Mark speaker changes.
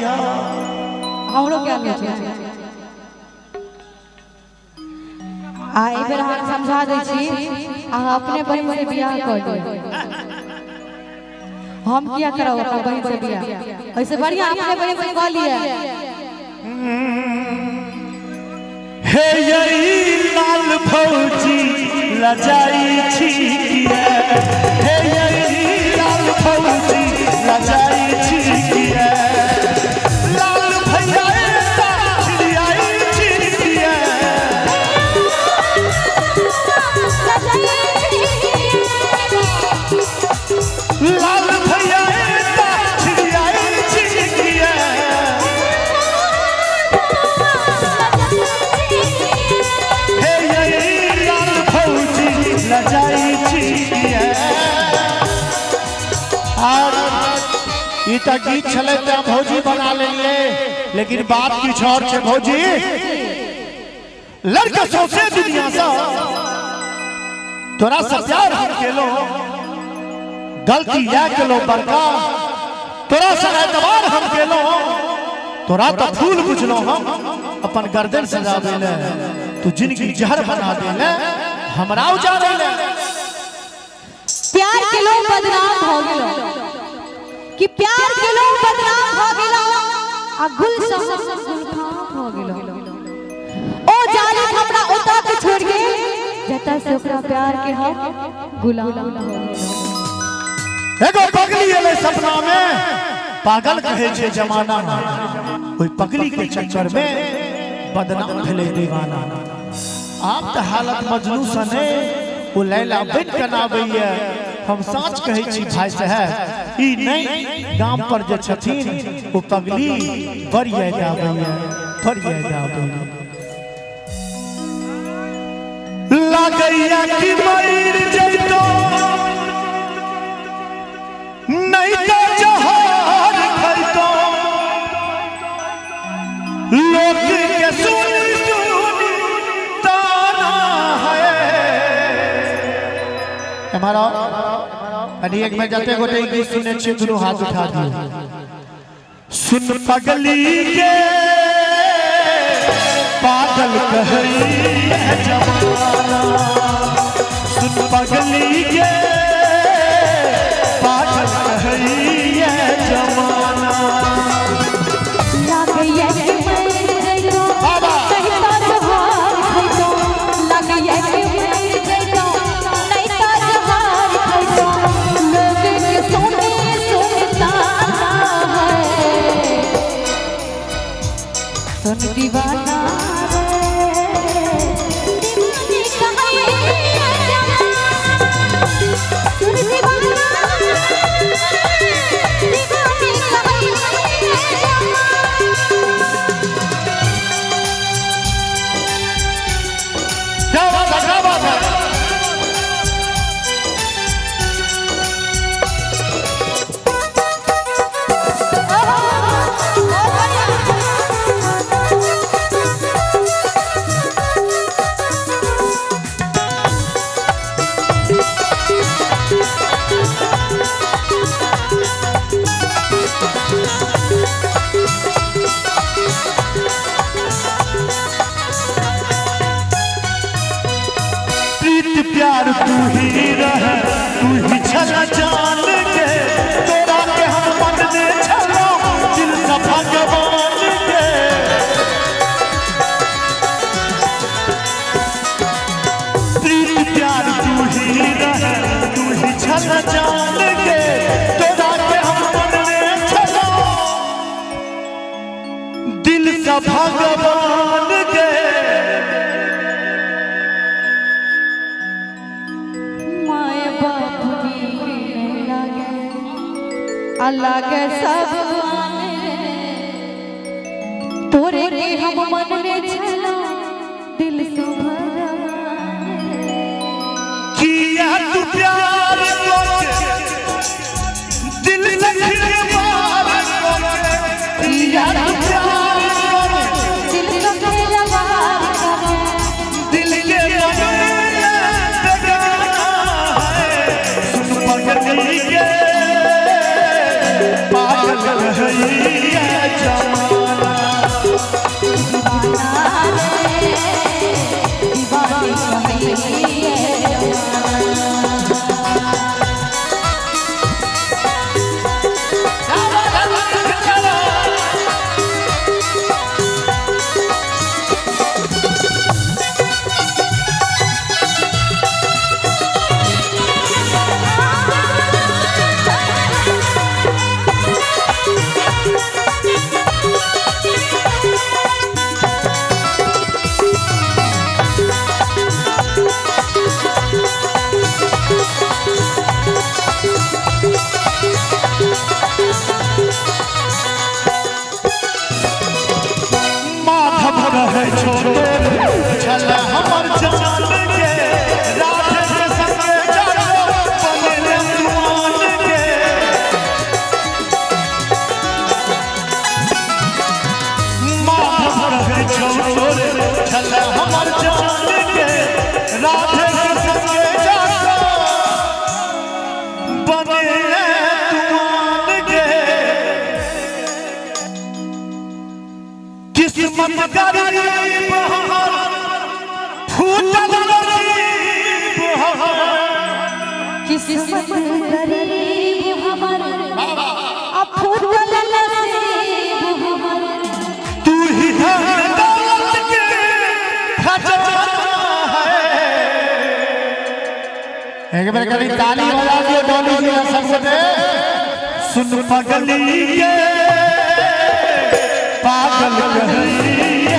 Speaker 1: दिया
Speaker 2: हमरो क्या ले छै आ ए बेर हम समझा दै छी अहाँ अपने बहिन से बियाह कर दियौ हम किया करब अपना बहिन से बियाह ऐसे बढ़िया अपने बहिन से कह लिया
Speaker 1: हे यही लाल फौजी लजाई छी किया हे यही लाल फौजी लजाई छी किया लाल भैया चिड़ियाई छी किया लाल भैया चिड़ियाई छी किया हे यही लाल फौजी लजाई छी किया ई त गीत छले त भौजी बना लेलिए लेकिन बात किछ और छे भौजी लड़का सौसे दुनिया सा तोरा से प्यार हम केलो गलती या केलो बड़का तोरा से एतबार हम केलो तोरा तो फूल बुझलो हम अपन गर्दन सजावे ले तू जिंदगी जहर बना देले हमरा उजाड़े ले
Speaker 2: प्यार के लोग बदनाम हो गेलो कि प्यार के लोग बदनाम हो गेलो आ गुलशन गुलखाम हो गेलो ओ जालिम हमरा ओता के छोड़ के जता से ओकरा प्यार के हम गुलाम हो गेलो
Speaker 1: एगो पगली एले सपना में पागल कहे छे जमाना ओई पगली के चक्कर में बदनाम भेले दीवाना आप त हालत मजनू सने ओ लैला बिन कनाबैया हम साच कहे छी भाई साहब ई नहीं गाम पर जे छथिन ओ पगली बरिया जाबैया लागैया कि मर जइतो नहीं तो जहार खइतो लोग के सुन ताना है हमारा अरे एक में जाते गोटे गीत सुने छे दुनो हाथ उठा दियो सुन पगली के पागल कहई है जमाना सुन पगली के पागल कहई है जमाना
Speaker 2: लागैया कि मर जइतो नहीं तो जहार खइतो लागैया कि मर जइतो नहीं तो जहार खइतो लोग के सोने सुनता है सुन दीवाना
Speaker 1: प्यार तू ही रह तू ही छला जान के तोरा के हम मन ने छलो दिल से भगवान के प्रीत प्यार तू ही रह तू ही छला जान के तोरा के हम मन ने छलो दिल से भगवान के
Speaker 2: अल्लाह के सब तोरे के हम मन में छला दिल से
Speaker 1: किया तू प्यार करके दिल से खिलवार करके किया तू प्यार करके
Speaker 2: दिल से खिलवार करके
Speaker 1: दिल के मन में लगाना है सुन पगली के पागल है जमाना छोटे छल हमर जान के राधे के संगे जानो बने दुआन के माधव रहे छोटे छल हमर जान के राधे के संगे जानो बने दुआन के किस्मत गरीब हमर फूटल नसीब हमर
Speaker 2: किस्मत गरीब हमर फूटल नसीब हमर
Speaker 1: तू ही है दौलत के खजाना है। एक बार कभी ताली बजा दियो डोली जी सबसे सुन पगली के पागल कहीं